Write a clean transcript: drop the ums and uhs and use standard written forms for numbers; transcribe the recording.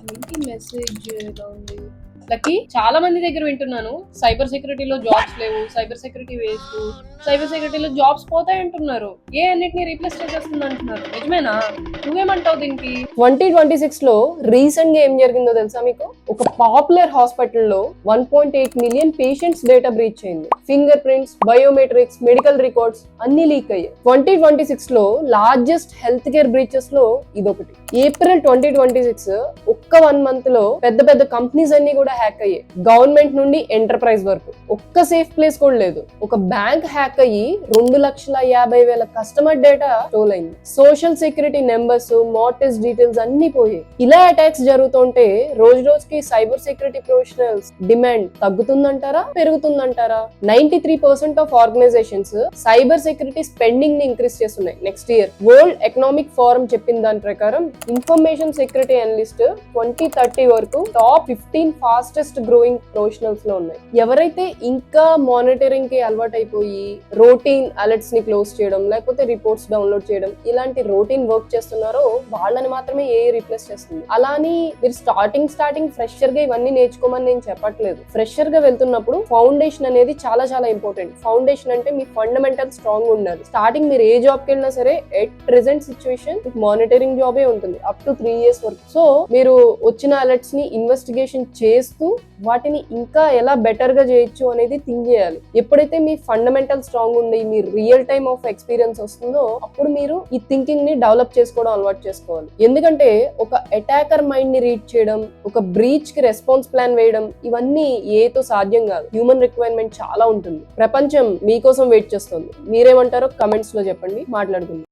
ఏంటి మెసేజ్ ఎలా ఉంది? లక్కీ చాలా మంది దగ్గర వింటున్నాను సైబర్ సెక్యూరిటీలో జాబ్స్ లేవు, సైబర్ సెక్యూరిటీ వేస్ట్, సైబర్ సెక్యూరిటీలో జాబ్స్ పోతాయి అంటున్నారు. అన్నిటిని రీప్లేస్ చేసేస్తుంది అంటున్నారు. నిజమేనా? నువ్వేమంటావు దీనికి? 2026 లో రీసెంట్ గా ఏం జరిగిందో తెలుసా మీకు? ఒక పాపులర్ హాస్పిటల్లో 1.8 మిలియన్ పేషెంట్స్ డేటా బ్రీచ్ అయింది. Finger prints, biometrics, medical records అన్ని లీక్ అయ్యాయి. 2026 లో లార్జెస్ట్ హెల్త్ కేర్ బ్రీచెస్ లో ఇదొకటి. ఏప్రిల్ 2026 ఒక్క 1 మంత్ లో పెద్ద పెద్ద కంపెనీస్ అన్ని కూడా హ్యాక్ అయ్యాయి. గవర్నమెంట్ నుండి ఎంటర్ప్రైజ్ వరకు ఒక్క సేఫ్ ప్లేస్ కూడా లేదు. ఒక బ్యాంక్ హ్యాక్ అయ్యి 2,50,000 కస్టమర్ డేటా స్టోల్ అయింది. Social security numbers, mortgage details అన్ని పోయాయి. ఇలా అటాక్స్ జరుగుతుంటే రోజు రోజుకి సైబర్ సెక్యూరిటీ ప్రొఫెషనల్స్ డిమాండ్ తగ్గుతుందంటారా, పెరుగుతుందంటారా? 93% of organisations cyber security spending ని ఇంక్రీజ్ చేస్తున్నాయి next year. World Economic Forum చెప్పిన దాని ప్రకారం ఇన్ఫర్మేషన్ సెక్యూరిటీ అనలిస్ట్ 2030 వరకు టాప్ 15 ఫాస్టెస్ట్ గ్రోయింగ్ ప్రొఫెషనల్స్ లో ఉన్నాయి. ఎవరైతే ఇంకా మానిటరింగ్ కి అలవాటు అయిపోయి రొటీన్ అలర్ట్స్ ని క్లోజ్ చేయడం, లేకపోతే రిపోర్ట్స్ డౌన్లోడ్ చేయడం, ఇలాంటి రొటీన్ వర్క్ చేస్తున్నారో వాళ్ళని మాత్రమే రీప్లేస్ చేస్తుంది. అలాని మీరు స్టార్టింగ్ ఫ్రెషర్ గా ఇవన్నీ నేర్చుకోమని నేను చెప్పట్లేదు. ఫ్రెషర్ గా వెళ్తున్నప్పుడు ఫౌండేషన్ అనేది చాలా చాలా ఇంపార్టెంట్. ఫౌండేషన్ అంటే మీ ఫండమెంటల్ స్ట్రాంగ్ ఉండాలి. స్టార్టింగ్ మీరు ఏ జాబ్ కి వెళ్ళినా సరే ఎట్ ప్రెసెంట్ సిచ్యువేషన్ మానిటరింగ్ జాబే ఉంటుంది అప్ టు 3 years వరకు. సో మీరు వచ్చిన అలర్ట్స్ ని ఇన్వెస్టిగేషన్ చేస్తూ వాటిని ఇంకా ఎలా బెటర్ గా చేయొచ్చు అనేది థింక్ చేయాలి. ఎప్పుడైతే మీ ఫండమెంటల్ స్ట్రాంగ్ ఉంది, మీ రియల్ టైమ్ ఆఫ్ ఎక్స్పీరియన్స్ వస్తుందో అప్పుడు మీరు ఈ థింకింగ్ ని డెవలప్ చేసుకోవడం అలవాటు చేసుకోవాలి. ఎందుకంటే ఒక అటాకర్ మైండ్ ని రీడ్ చేయడం, ఒక బ్రీచ్ కి రెస్పాన్స్ ప్లాన్ వేయడం, ఇవన్నీ ఏతో సాధ్యం కాదు. హ్యూమన్ రిక్వైర్మెంట్ చాలా ఉంటుంది. ప్రపంచం మీకోసం వెయిట్ చేస్తుంది. మీరేమంటారో కమెంట్స్ లో చెప్పండి, మాట్లాడుకుందాం.